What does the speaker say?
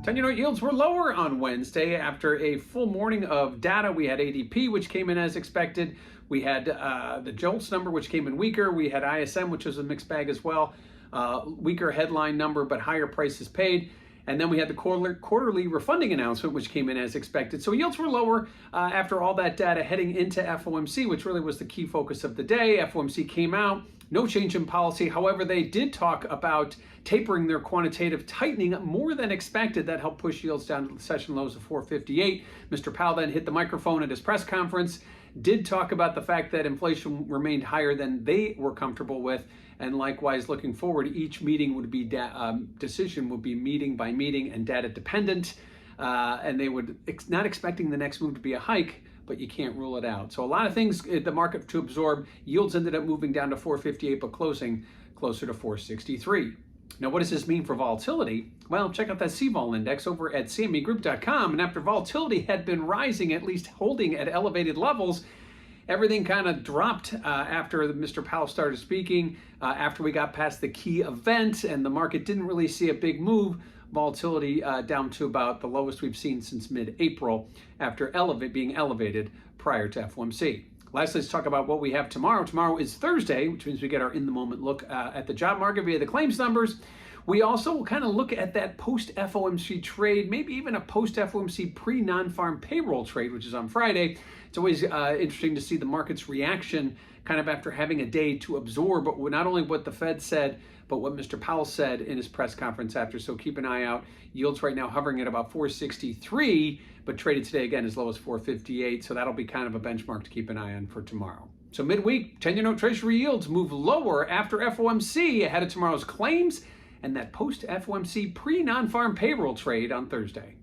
10-year note yields were lower on Wednesday after a full morning of data. We had ADP, which came in as expected. We had the JOLTS number, which came in weaker. We had ISM, which was a mixed bag as well. Weaker headline number, but higher prices paid. And then we had the quarterly refunding announcement, which came in as expected. So yields were lower after all that data heading into FOMC, which really was the key focus of the day. FOMC came out, no change in policy. However, they did talk about tapering their quantitative tightening more than expected. That helped push yields down to the session lows of 458. Mr. Powell then hit the microphone at his press conference, did talk about the fact that inflation remained higher than they were comfortable with, and likewise looking forward, each meeting would be decision would be meeting by meeting and data dependent, and they would not expecting the next move to be a hike, but you can't rule it out. So a lot of things in the market to absorb. Yields ended up moving down to 458, but closing closer to 463. Now, what does this mean for volatility? Well, check out that CVOL index over at cmegroup.com. And after volatility had been rising, at least holding at elevated levels, everything kind of dropped after Mr. Powell started speaking, after we got past the key event, and the market didn't really see a big move. Volatility down to about the lowest we've seen since mid-April after being elevated prior to FOMC. Lastly, let's talk about what we have tomorrow. Tomorrow is Thursday, which means we get our in-the-moment look at the job market via the claims numbers. We also will kind of look at that post-FOMC trade, maybe even a post-FOMC pre-non-farm payroll trade, which is on Friday. It's always interesting to see the market's reaction kind of after having a day to absorb but not only what the Fed said, but what Mr. Powell said in his press conference after. So keep an eye out. Yields right now hovering at about 463, but traded today again as low as 458. So that'll be kind of a benchmark to keep an eye on for tomorrow. So midweek, 10-year note treasury yields move lower after FOMC ahead of tomorrow's claims and that post-FOMC pre-non-farm payroll trade on Thursday.